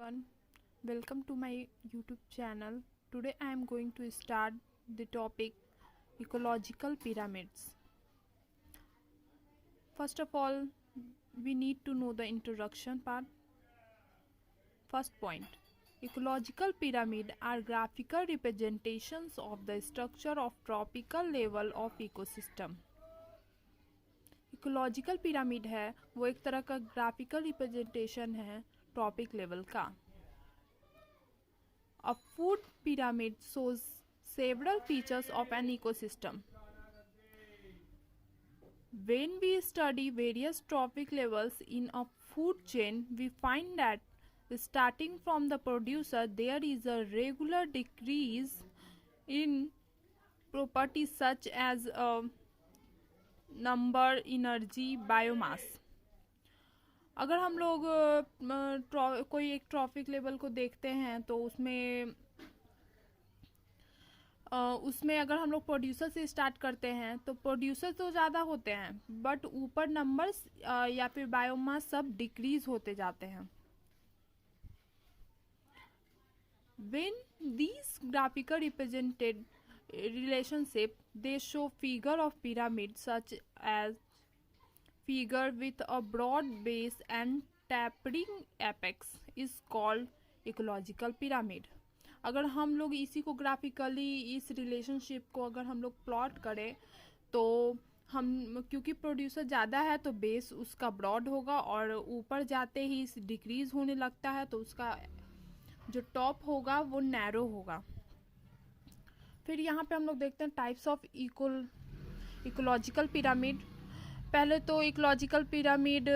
everyone, welcome to my YouTube channel. Today I am going to start the topic ecological pyramids. First of all, we need to know the introduction part. First point, ecological pyramid are graphical representations of the structure of tropical level of ecosystem. Ecological pyramid है वो एक तरह का graphical representation है trophic level का. A food pyramid shows several features of an ecosystem. When we study various trophic levels in a food chain, we find that starting from the producer, there is a regular decrease in properties such as number, energy, biomass. अगर हम लोग कोई एक trophic level को देखते हैं तो उसमें अगर हम लोग प्रोड्यूसर से स्टार्ट करते हैं तो प्रोड्यूसर तो ज़्यादा होते हैं बट ऊपर नंबर्स या फिर बायोमास सब डिक्रीज होते जाते हैं. When these graphical represented relationship, they show figure of pyramid such as figure with a broad base and tapering apex is called ecological pyramid. अगर हम लोग इसी को ग्राफिकली इस रिलेशनशिप को अगर हम लोग प्लॉट करें तो हम क्योंकि प्रोड्यूसर ज़्यादा है तो बेस उसका ब्रॉड होगा और ऊपर जाते ही डिक्रीज होने लगता है तो उसका जो टॉप होगा वो नैरो होगा. फिर यहाँ पे हम लोग देखते हैं टाइप्स ऑफ इकोलॉजिकल पिरामिड. पहले तो इकोलॉजिकल पिरामिड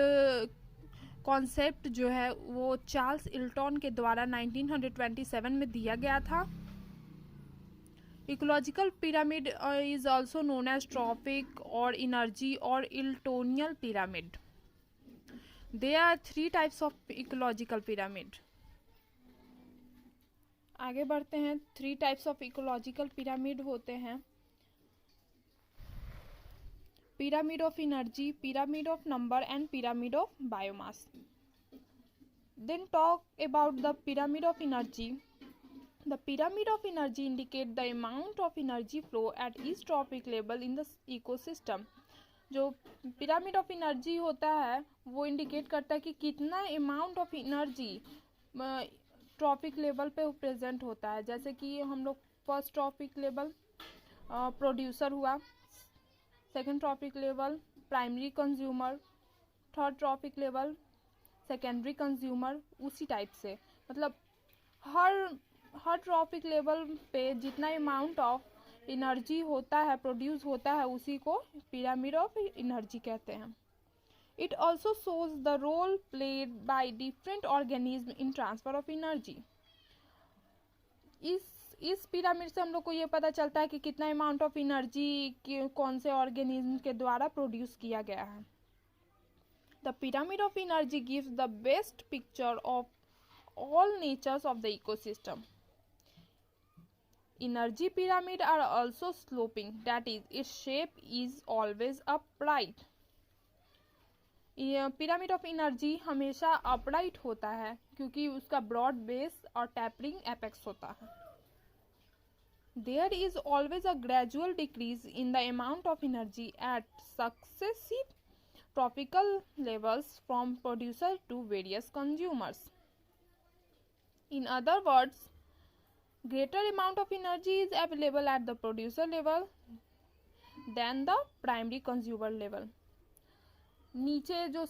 कॉन्सेप्ट जो है वो चार्ल्स इल्टन के द्वारा 1927 में दिया गया था. Ecological pyramid is also known as trophic और एनर्जी और Eltonian pyramid. There are 3 types of ecological pyramid. आगे बढ़ते हैं. 3 टाइप्स ऑफ इकोलॉजिकल पिरामिड होते हैं. Pyramid of energy, pyramid of number and pyramid of biomass. Then talk about the pyramid of energy. The pyramid of energy indicate the amount of energy flow at each trophic level in the ecosystem. जो pyramid of energy होता है वो indicate करता है कि कितना amount of energy trophic level पे present होता है. जैसे कि हम लोग फर्स्ट ट्रॉपिक लेवल प्रोड्यूसर हुआ, second trophic level primary consumer, third trophic level secondary consumer. उसी टाइप से मतलब हर ट्रॉपिक लेवल पे जितना अमाउंट ऑफ एनर्जी होता है प्रोड्यूस होता है उसी को पिरामिड ऑफ एनर्जी कहते हैं. It also shows the role played by different organisms in transfer of energy. इस पिरामिड से हम लोग को ये पता चलता है कि कितना अमाउंट ऑफ एनर्जी कौन से ऑर्गेनिज्म के द्वारा प्रोड्यूस किया गया है. The pyramid of energy gives the best picture of all natures of the ecosystem. Energy pyramid are also sloping, that is its shape is always upright. Pyramid of energy हमेशा upright होता है क्योंकि उसका broad base और tapering apex होता है. There is always a gradual decrease in the amount of energy at successive tropical levels from producer to various consumers. In other words, greater amount of energy is available at the producer level than the primary consumer level. नीचे जो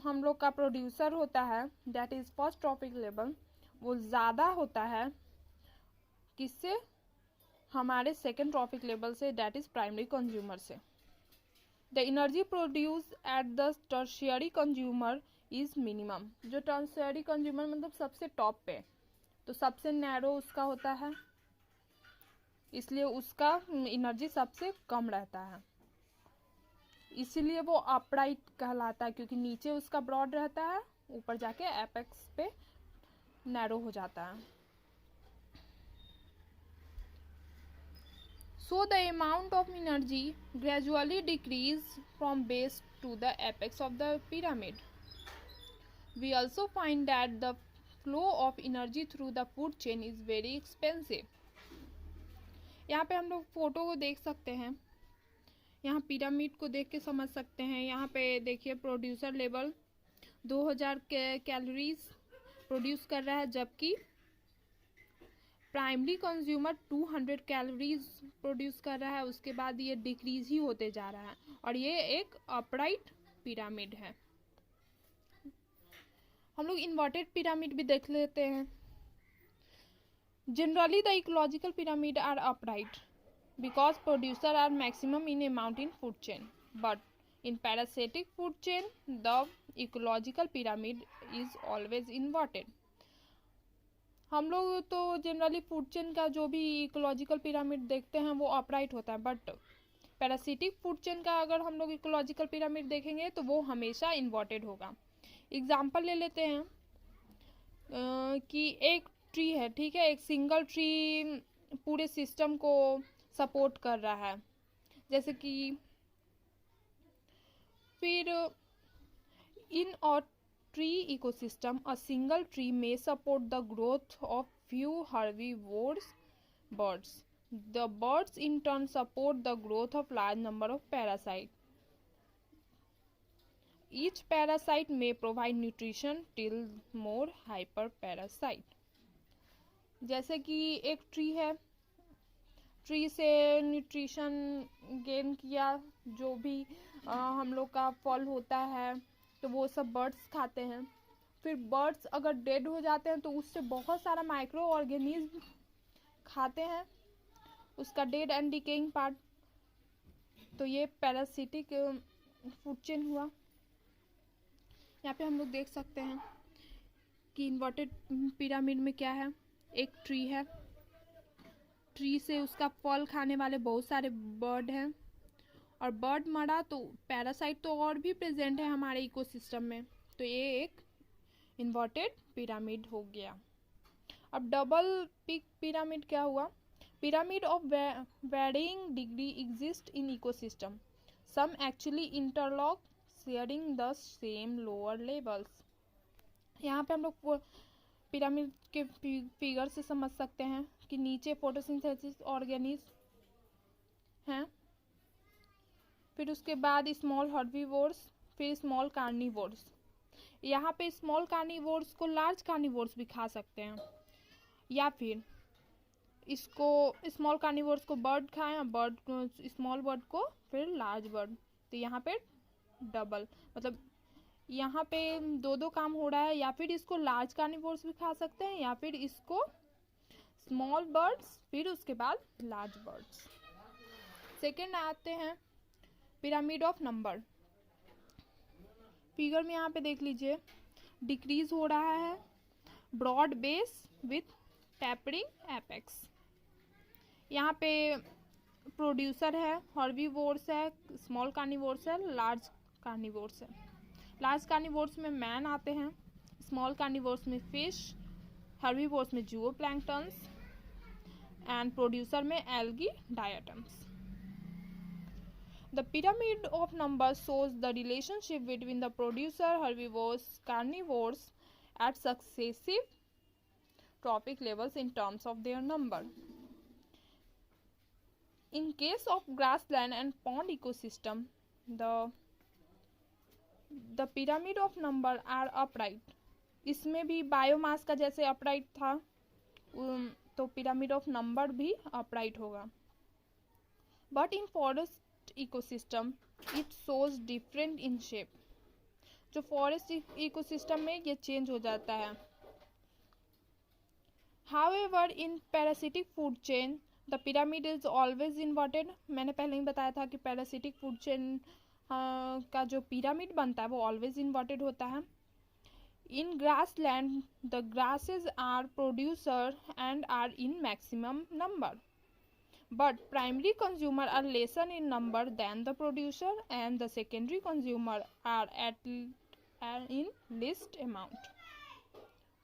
हम लोग का producer होता है that is first trophic level वो ज़्यादा होता है किससे, हमारे सेकेंड ट्रॉपिक लेवल से दैट इज प्राइमरी कंज्यूमर से. The energy produce at the tertiary consumer is minimum. जो टर्शियरी कंज्यूमर मतलब सबसे टॉप पे तो सबसे नैरो उसका होता है इसलिए उसका एनर्जी सबसे कम रहता है. इसीलिए वो अपराइट कहलाता है क्योंकि नीचे उसका ब्रॉड रहता है ऊपर जाके एपेक्स पे नैरो हो जाता है. So the amount of energy gradually decreases from base to the apex of the pyramid. We also find that the flow of energy through the food chain is very expensive. यहाँ पे हम लोग photo को देख सकते हैं, यहाँ pyramid को देख के समझ सकते हैं। यहाँ पे देखिए प्रोड्यूसर लेवल 2000 कैलोरीज प्रोड्यूस कर रहा है, जबकि प्राइमरी कंज्यूमर 200 कैलोरीज प्रोड्यूस कर रहा है। उसके बाद ये डिक्रीज ही होते जा रहा है, और ये एक अपराइट पिरामिड है। हम लोग इन्वर्टेड पिरामिड भी देख लेते हैं। Generally the ecological pyramid are upright because producers are maximum in amount in food chain, but in parasitic food chain the ecological pyramid is always inverted। हम लोग तो जनरली फूड चेन का जो भी इकोलॉजिकल पिरामिड देखते हैं वो upright होता है, बट पैरासिटिक फूड चेन का अगर हम लोग इकोलॉजिकल पिरामिड देखेंगे तो वो हमेशा इन्वर्टेड होगा। एग्जाम्पल ले लेते हैं कि एक ट्री है, ठीक है, एक सिंगल ट्री पूरे सिस्टम को सपोर्ट कर रहा है, जैसे कि फिर in a tree ecosystem a single tree may support the growth of few herbivores birds. The birds in turn support the growth of large number of parasites. Each parasite may provide nutrition till more hyperparasite। जैसे कि एक tree है, tree से nutrition gain किया, जो भी हम लोग का फल होता है तो वो सब बर्ड्स खाते हैं। फिर बर्ड्स अगर डेड हो जाते हैं तो उससे बहुत सारा माइक्रो ऑर्गेनिज्म खाते हैं उसका डेड एंड डिकेइंग पार्ट। तो ये पैरासिटिक फूड चेन हुआ। यहाँ पे हम लोग देख सकते हैं कि इन्वर्टेड पिरामिड में क्या है, एक ट्री है, ट्री से उसका फल खाने वाले बहुत सारे बर्ड हैं, और बर्ड मरा तो पैरासाइट तो और भी प्रेजेंट है हमारे इकोसिस्टम में, तो ये एक इन्वर्टेड पिरामिड हो गया। अब डबल पिक पिरामिड क्या हुआ? Pyramid of varying degree exist in ecosystem, some actually interlock sharing the same lower levels. यहाँ पे हम लोग पिरामिड के फिगर से समझ सकते हैं कि नीचे फोटोसिंथेसिस ऑर्गेनिज्म हैं, फिर उसके बाद स्मॉल हर्बीवोर्स, फिर स्मॉल कार्निवोर्स। यहाँ पे स्मॉल कार्निवोर्स को लार्ज कार्निवोर्स भी खा सकते हैं, या फिर इसको स्मॉल कार्निवोर्स को बर्ड खाएं, बर्ड को स्मॉल बर्ड को फिर लार्ज बर्ड। तो यहाँ पे डबल मतलब यहाँ पे दो दो काम हो रहा है, या फिर इसको लार्ज कार्निवोर्स भी खा सकते हैं, या फिर इसको स्मॉल बर्ड्स फिर उसके बाद लार्ज बर्ड्स। सेकेंड आते हैं पिरामिड ऑफ नंबर। फिगर में यहाँ पे देख लीजिए, डिक्रीज हो रहा है, broad base with tapering apex. यहाँ पे प्रोड्यूसर है, हर्बीवोर्स है, स्मॉल कार्निवोर्स है, लार्ज कार्निवोर्स है। लार्ज कार्निवोर्स में मैन आते हैं, स्मॉल कार्निवोर्स में फिश, हर्बीवोर्स में जूओप्लैंक्टन्स एंड प्रोड्यूसर में algae diatoms. The pyramid of numbers shows the relationship between the producer, herbivores, carnivores at successive trophic levels in terms of their number. In case of grassland and pond ecosystem, the pyramid of number are upright. इसमें भी biomass का जैसे upright था, तो pyramid of number भी upright होगा। But in forest ecosystem it shows different in shape. जो forest ecosystem में ये चेंज हो जाता है। However in parasitic food chain the pyramid is always inverted. मैंने पहले ही बताया था कि पैरासिटिक फूड चेन का जो पिरामिड बनता है वो ऑलवेज इन्वर्टेड होता है। In grassland the grasses are producer and are in maximum number, but primary consumer are lesser in number than the producer and the secondary consumer are in least amount।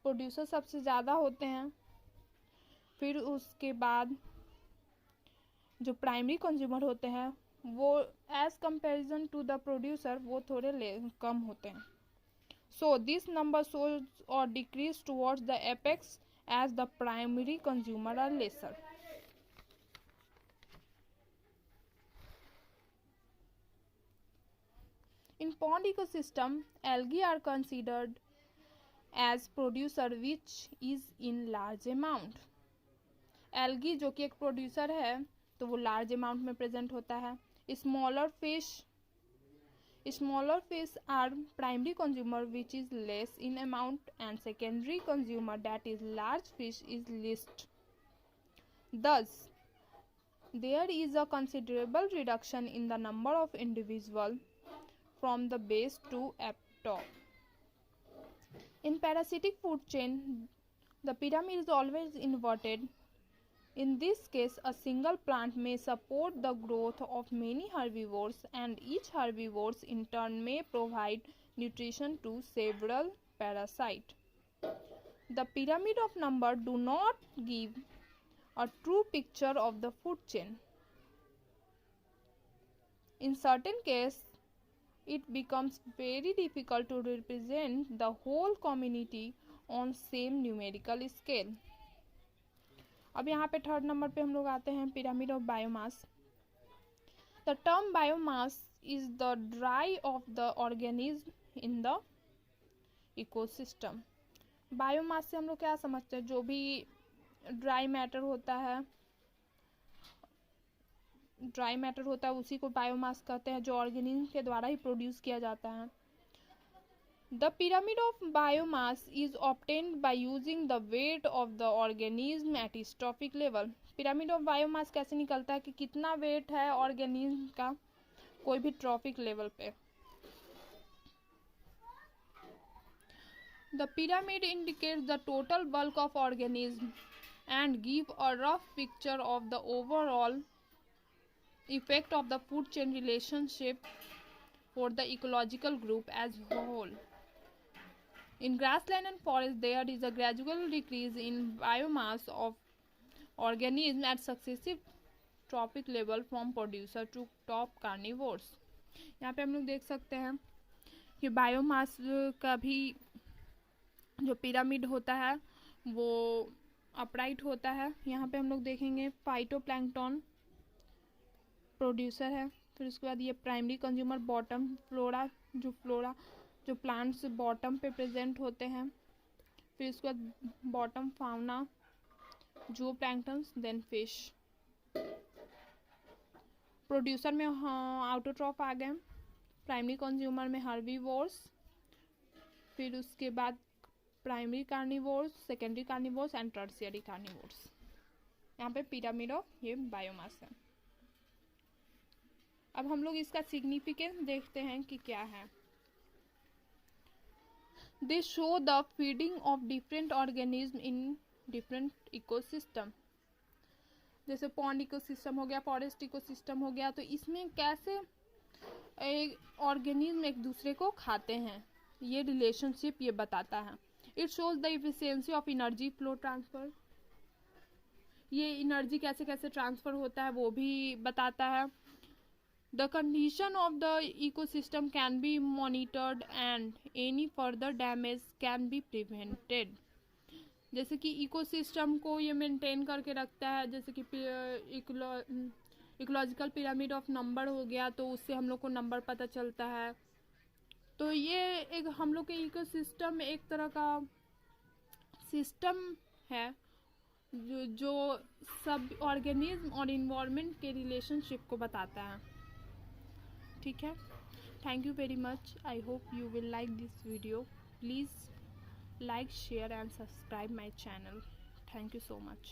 Producer सबसे ज़्यादा होते हैं, फिर उसके बाद जो primary consumer होते हैं वो as comparison to the producer वो थोड़े कम होते हैं। So this number shows or decrease towards the apex as the primary consumer are lesser. In pond ecosystem, algae are considered as producer which is in large amount. Algae जो कि एक producer है तो वो लार्ज अमाउंट में present होता है. Smaller fish are primary consumer which is less in amount, and secondary consumer that is large fish is least. Thus, there is a considerable reduction in the number of individuals from the base to top. In parasitic food chain, the pyramid is always inverted. In this case, a single plant may support the growth of many herbivores, and each herbivore in turn may provide nutrition to several parasites. The pyramid of number do not give a true picture of the food chain. In certain cases, it becomes very difficult to represent the whole community on same numerical scale. अब यहाँ पे third number पे हम लोग आते हैं pyramid of biomass. The term biomass is the dry of the organism in the ecosystem. Biomass से हम लोग क्या समझते हैं, जो भी ड्राई मैटर होता है उसी को बायोमास कहते हैं, जो ऑर्गेनिज्म के द्वारा ही प्रोड्यूस किया जाता है. The pyramid of biomass is obtained by using the weight of the organism at its trophic level. pyramid of biomass कैसे निकलता है कि कितना वेट है ऑर्गेनिज्म का कोई भी ट्रॉफिक लेवल पे. The pyramid indicates the total bulk of organism and give a rough picture of the overall effect of the food chain relationship for the ecological group as a whole. In grassland and forest, there is a gradual decrease in biomass of organisms at successive trophic level from producer to top carnivores. यहाँ पे हम लोग देख सकते हैं कि biomass का भी जो पिरामिड होता है वो अपराइट होता है. यहाँ पे हम लोग देखेंगे फाइटोप्लैंक्टन प्रोड्यूसर है, फिर उसके बाद ये प्राइमरी कंज्यूमर बॉटम फ्लोरा जो प्लांट्स बॉटम पे प्रेजेंट होते हैं, फिर उसके बाद बॉटम फाउना जो प्लैंक्टन्स, देन फिश. प्रोड्यूसर में आउटोट्रॉफ आ गए, प्राइमरी कंज्यूमर में हर्बीवोर्स, फिर उसके बाद primary carnivores, secondary carnivores and tertiary carnivores. यहाँ पे पिरामिड ऑफ ये बायोमास है. अब हम लोग इसका सिग्निफिकेंस देखते हैं कि क्या है. They show the feeding of different organisms in different ecosystem. जैसे पॉन्ड इकोसिस्टम हो गया, फॉरेस्ट इकोसिस्टम हो गया, तो इसमें कैसे ऑर्गेनिज्म एक दूसरे को खाते हैं, ये रिलेशनशिप ये बताता है. It shows the efficiency of energy flow transfer. ये एनर्जी कैसे कैसे ट्रांसफर होता है वो भी बताता है. The condition of the ecosystem can be monitored and any further damage can be prevented. जैसे कि इकोसिस्टम को ये मेंटेन करके रखता है, जैसे कि इकोलॉजिकल पिरामिड ऑफ नंबर हो गया तो उससे हम लोग को नंबर पता चलता है. तो ये एक हम लोग के इकोसिस्टम एक तरह का सिस्टम है जो सब ऑर्गेनिज्म और इन्वायरमेंट के रिलेशनशिप को बताता है. ठीक है. Thank you very much. I hope you will like this video. Please like, share and subscribe my channel. Thank you so much.